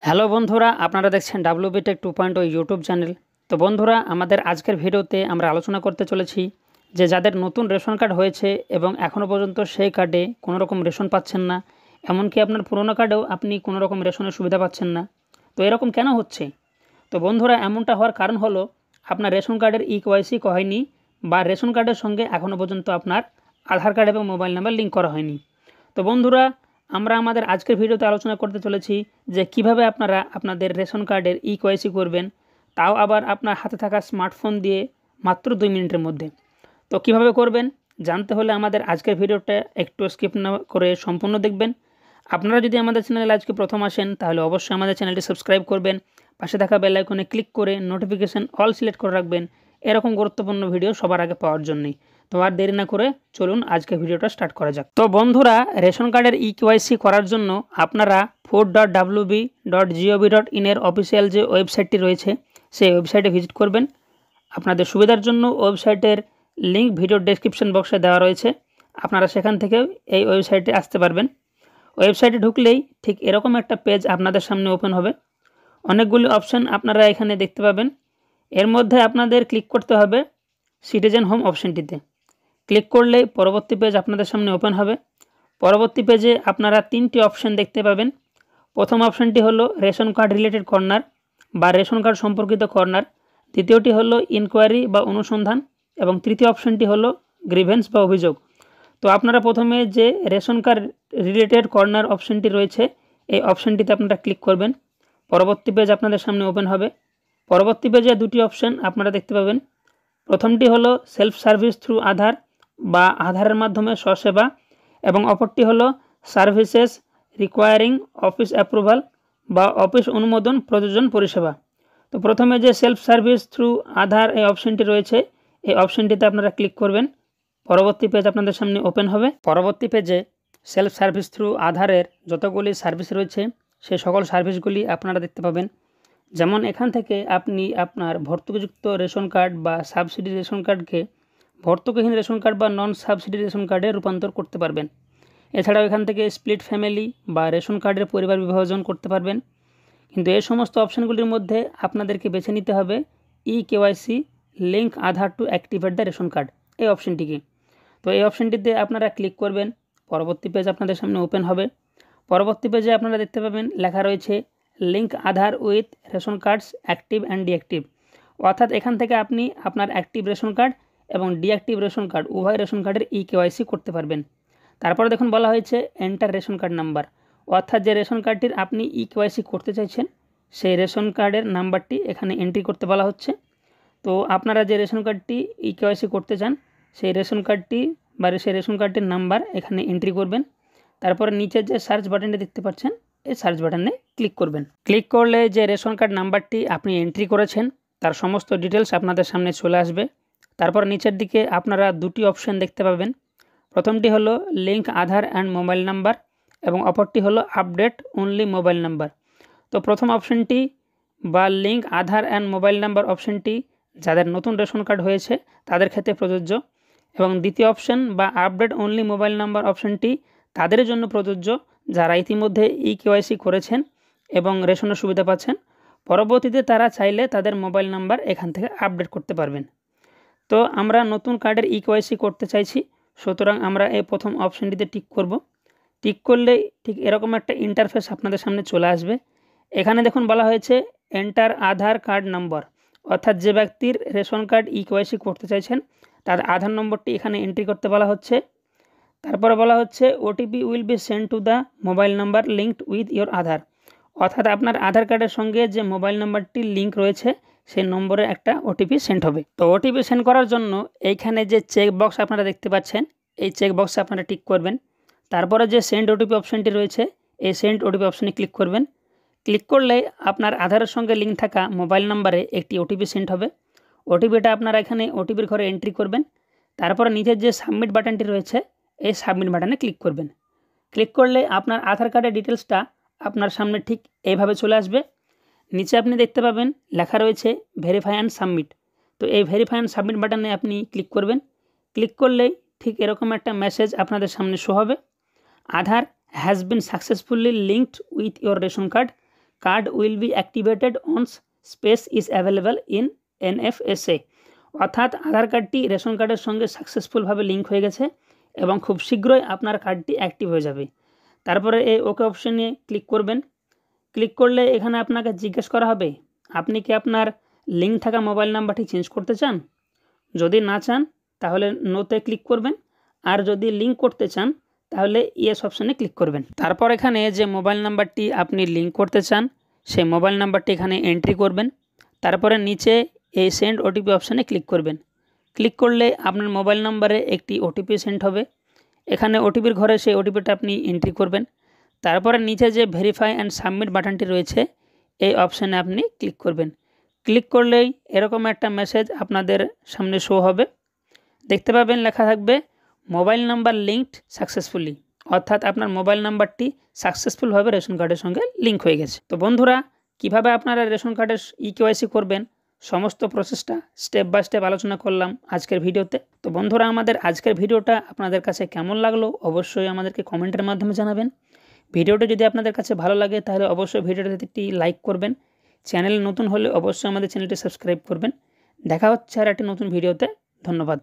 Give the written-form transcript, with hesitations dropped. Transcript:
Hello বন্ধুরা, আপনারা দেখছেন ডাব্লিউবি টেক 2.0 ইউটিউব চ্যানেল। তো বন্ধুরা, আমাদের আজকের ভিডিওতে আমরা আলোচনা করতে চলেছি যে যাদের নতুন রেশন কার্ড হয়েছে এবং এখনও পর্যন্ত সেই কার্ডে কোনো রকম রেশন পাচ্ছেন না, এমনকি আপনার পুরনো কার্ডেও আপনি কোনো রকম রেশনের সুবিধা পাচ্ছেন না। তো এরকম কেন হচ্ছে? তো বন্ধুরা, এমনটা হওয়ার কারণ হলো আপনার রেশন কার্ডের ইকেওয়াইসি হয়নি বা রেশন কার্ডের সঙ্গে এখনও পর্যন্ত আপনার আধার কার্ড এবং মোবাইল নাম্বার লিঙ্ক করা হয়নি। তো বন্ধুরা, আমরা আমাদের আজকের ভিডিওতে আলোচনা করতে চলেছি যে কিভাবে আপনারা আপনাদের রেশন কার্ডের ইকেওয়াইসি করবেন, তাও আবার আপনার হাতে থাকা স্মার্টফোন দিয়ে মাত্র 2 মিনিটের মধ্যে। তো কিভাবে করবেন জানতে হলে আমাদের আজকের ভিডিওটা একটু স্কিপ না করে সম্পূর্ণ দেখবেন। আপনারা যদি আমাদের চ্যানেলে আজকে প্রথম আসেন তাহলে অবশ্যই আমাদের চ্যানেলটি সাবস্ক্রাইব করবেন, পাশে থাকা বেল আইকনে ক্লিক করে নোটিফিকেশন অল সিলেক্ট করে রাখবেন এরকম গুরুত্বপূর্ণ ভিডিও সবার আগে পাওয়ার জন্যই। তো আর দেরি না করে চলুন আজকে ভিডিওটা স্টার্ট করা যাক। তো বন্ধুরা, রেশন কার্ডের ইকেওয়াইসি করার জন্য আপনারা food.wb.gov.in এর অফিসিয়াল যে ওয়েবসাইটটি রয়েছে সেই ওয়েবসাইটে ভিজিট করবেন। আপনাদের সুবিধার জন্য ওয়েবসাইটের লিঙ্ক ভিডিও ডেসক্রিপশন বক্সে দেওয়া রয়েছে, আপনারা সেখান থেকেও এই ওয়েবসাইটে আসতে পারবেন। ওয়েবসাইটে ঢুকলেই ঠিক এরকম একটা পেজ আপনাদের সামনে ওপেন হবে। অনেকগুলি অপশান আপনারা এখানে দেখতে পাবেন। এর মধ্যে আপনাদের ক্লিক করতে হবে সিটিজেন হোম অপশানটিতে। ক্লিক করলেই পরবর্তী পেজ আপনাদের সামনে ওপেন হবে। পরবর্তী পেজে আপনারা 3টি অপশান দেখতে পাবেন। প্রথম অপশানটি হলো রেশন কার্ড রিলেটেড কর্নার বা রেশন কার্ড সম্পর্কিত কর্নার। দ্বিতীয়টি হলো ইনকোয়ারি বা অনুসন্ধান এবং তৃতীয় অপশানটি হলো গ্রিভেন্স বা অভিযোগ। তো আপনারা প্রথমে যে রেশন কার্ড রিলেটেড কর্নার অপশানটি রয়েছে এই অপশানটিতে আপনারা ক্লিক করবেন। পরবর্তী পেজ আপনাদের সামনে ওপেন হবে। পরবর্তী পেজে 2টি অপশান আপনারা দেখতে পাবেন। প্রথমটি হলো সেলফ সার্ভিস থ্রু আধার বা আধারের মাধ্যমে স্বসেবা এবং অপরটি হলো সার্ভিসেস রিকোয়ারিং অফিস অ্যাপ্রুভাল বা অফিস অনুমোদন প্রযোজন পরিষেবা। তো প্রথমে যে সেলফ সার্ভিস থ্রু আধার এই অপশানটি রয়েছে এই অপশানটিতে আপনারা ক্লিক করবেন। পরবর্তী পেজ আপনাদের সামনে ওপেন হবে। পরবর্তী পেজে সেলফ সার্ভিস থ্রু আধারের যতগুলি সার্ভিস রয়েছে সেই সকল সার্ভিসগুলি আপনারা দেখতে পাবেন। যেমন এখান থেকে আপনি আপনার ভর্তুকিযুক্ত রেশন কার্ড বা সাবসিডি রেশন কার্ডকে ভর্তুকিহীন রেশন কার্ড বা নন সাবসিডি রেশন কার্ডে রূপান্তর করতে পারবেন। এছাড়াও এখান থেকে স্প্লিট ফ্যামিলি বা রেশন কার্ডের পরিবার বিভাজন করতে পারবেন। কিন্তু এই সমস্ত অপশানগুলির মধ্যে আপনাদেরকে বেছে নিতে হবে eKYC link Aadhaar two activate the ration card এই অপশানটিকে। তো এই অপশানটিতে আপনারা ক্লিক করবেন। পরবর্তী পেজ আপনাদের সামনে ওপেন হবে। পরবর্তী পেজে আপনারা দেখতে পাবেন লেখা রয়েছে link Aadhaar with ration cards active and deactive. অর্থাৎ এখান থেকে আপনি আপনার অ্যাক্টিভ রেশন কার্ড এবং ডিঅ্যাক্টিভ রেশন কার্ড উভয় রেশন কার্ডের ইকেওয়াইসি করতে পারবেন। তারপরে দেখুন বলা হয়েছে এন্টার রেশন কার্ড নাম্বার, অর্থাৎ যে রেশন কার্ডটির আপনি ইকেওয়াইসি করতে চাইছেন সেই রেশন কার্ডের নাম্বারটি এখানে এন্ট্রি করতে বলা হচ্ছে। তো আপনারা যে রেশন কার্ডটি ইকেওয়াইসি করতে চান সেই রেশন কার্ডটি বা সেই রেশন কার্ডটির নাম্বার এখানে এন্ট্রি করবেন। তারপরে নিচের যে সার্চ বাটনটি দেখতে পাচ্ছেন এই সার্চ বাটনে ক্লিক করবেন। ক্লিক করলে যে রেশন কার্ড নাম্বারটি আপনি এন্ট্রি করেছেন তার সমস্ত ডিটেলস আপনাদের সামনে চলে আসবে। তারপর নিচের দিকে আপনারা 2টি অপশান দেখতে পাবেন। প্রথমটি হলো link Aadhaar and mobile number এবং অপরটি হলো আপডেট অনলি মোবাইল নাম্বার। তো প্রথম অপশানটি বা link Aadhaar and mobile number অপশানটি যাদের নতুন রেশন কার্ড হয়েছে তাদের ক্ষেত্রে প্রযোজ্য এবং দ্বিতীয় অপশান বা আপডেট অনলি মোবাইল নাম্বার অপশানটি তাদের জন্য প্রযোজ্য যারা ইতিমধ্যে ইকেওয়াইসি করেছেন এবং রেশনের সুবিধা পাচ্ছেন। পরবর্তীতে তারা চাইলে তাদের মোবাইল নাম্বার এখান থেকে আপডেট করতে পারবেন। তো আমরা নতুন কার্ডের ইকেওয়াইসি করতে চাইছি, সুতরাং আমরা এই প্রথম অপশানটিতে টিক করব। টিক করলেই ঠিক এরকম একটা ইন্টারফেস আপনাদের সামনে চলে আসবে। এখানে দেখুন বলা হয়েছে এন্টার আধার কার্ড নাম্বার, অর্থাৎ যে ব্যক্তির রেশন কার্ড ইকেওয়াইসি করতে চাইছেন তার আধার নম্বরটি এখানে এন্ট্রি করতে বলা হচ্ছে। তারপরে বলা হচ্ছে OTP will be send to the mobile number linked with your Aadhaar, অর্থাৎ আপনার আধার কার্ডের সঙ্গে যে মোবাইল নাম্বারটি লিঙ্ক রয়েছে সেই নম্বরে একটা ওটিপি সেন্ড হবে। তো ওটিপি সেন্ড করার জন্য এইখানে যে চেক বক্স আপনারা দেখতে পাচ্ছেন এই চেক বক্সে আপনারা টিক করবেন। তারপরে যে সেন্ড ওটিপি অপশানটি রয়েছে এই সেন্ড ওটিপি অপশানে ক্লিক করবেন। ক্লিক করলে আপনার আধারের সঙ্গে লিঙ্ক থাকা মোবাইল নাম্বারে একটি ওটিপি সেন্ড হবে। ওটিপিটা আপনারা এখানে ওটিপির ঘরে এন্ট্রি করবেন। তারপরে নিচের যে সাবমিট বাটনটি রয়েছে এই সাবমিট বাটনে ক্লিক করবেন। ক্লিক করলে আপনার আধার কার্ডের ডিটেলসটা আপনার সামনে ঠিক এইভাবে চলে আসবে। নিচে আপনি দেখতে পাবেন লেখা রয়েছে ভেরিফাই অ্যান্ড সাবমিট। তো এই ভেরিফাই অ্যান্ড সাবমিট বাটনে আপনি ক্লিক করবেন। ক্লিক করলেই ঠিক এরকম একটা মেসেজ আপনাদের সামনে শো হবে, Aadhaar has been successfully linked with your ration card, card will be activated once space is available in NFSA। অর্থাৎ আধার কার্ডটি রেশন কার্ডের সঙ্গে সাকসেসফুলভাবে লিঙ্ক হয়ে গেছে এবং খুব শীঘ্রই আপনার কার্ডটি অ্যাক্টিভ হয়ে যাবে। তারপরে এই ওকে অপশনে ক্লিক করবেন। ক্লিক করলে এখানে আপনাকে জিজ্ঞেস করা হবে আপনি কি আপনার লিঙ্ক থাকা মোবাইল নাম্বারটি চেঞ্জ করতে চান। যদি না চান তাহলে নোতে ক্লিক করবেন, আর যদি লিঙ্ক করতে চান তাহলে ইয়েস অপশানে ক্লিক করবেন। তারপর এখানে যে মোবাইল নাম্বারটি আপনি লিঙ্ক করতে চান সেই মোবাইল নাম্বারটি এখানে এন্ট্রি করবেন। তারপরে নিচে এই সেন্ড ওটিপি অপশানে ক্লিক করবেন। ক্লিক করলে আপনার মোবাইল নাম্বারে একটি ওটিপি সেন্ড হবে। এখানে ওটিপির ঘরে সেই ওটিপিটা আপনি এন্ট্রি করবেন। তারপরে নিচে যে ভেরিফাই অ্যান্ড সাবমিট বাটনটি রয়েছে এই অপশানে আপনি ক্লিক করবেন। ক্লিক করলেই এরকম একটা মেসেজ আপনাদের সামনে শো হবে। দেখতে পাবেন লেখা থাকবে মোবাইল নাম্বার লিঙ্কড সাকসেসফুলি, অর্থাৎ আপনার মোবাইল নাম্বারটি সাকসেসফুলভাবে রেশন কার্ডের সঙ্গে লিঙ্ক হয়ে গেছে। তো বন্ধুরা, কিভাবে আপনারা রেশন কার্ডের EKYC করবেন সমস্ত প্রসেসটা স্টেপ বাই স্টেপ আলোচনা করলাম আজকের ভিডিওতে। তো বন্ধুরা, আমাদের আজকের ভিডিওটা আপনাদের কাছে কেমন লাগলো অবশ্যই আমাদেরকে কমেন্টের মাধ্যমে জানাবেন। ভিডিওটি যদি আপনাদের কাছে ভালো লাগে তাহলে অবশ্যই ভিডিওটিতে একটি লাইক করবেন। চ্যানেল নতুন হলে অবশ্যই আমাদের চ্যানেলটি সাবস্ক্রাইব করবেন। দেখা হচ্ছে আর একটি নতুন ভিডিওতে। ধন্যবাদ।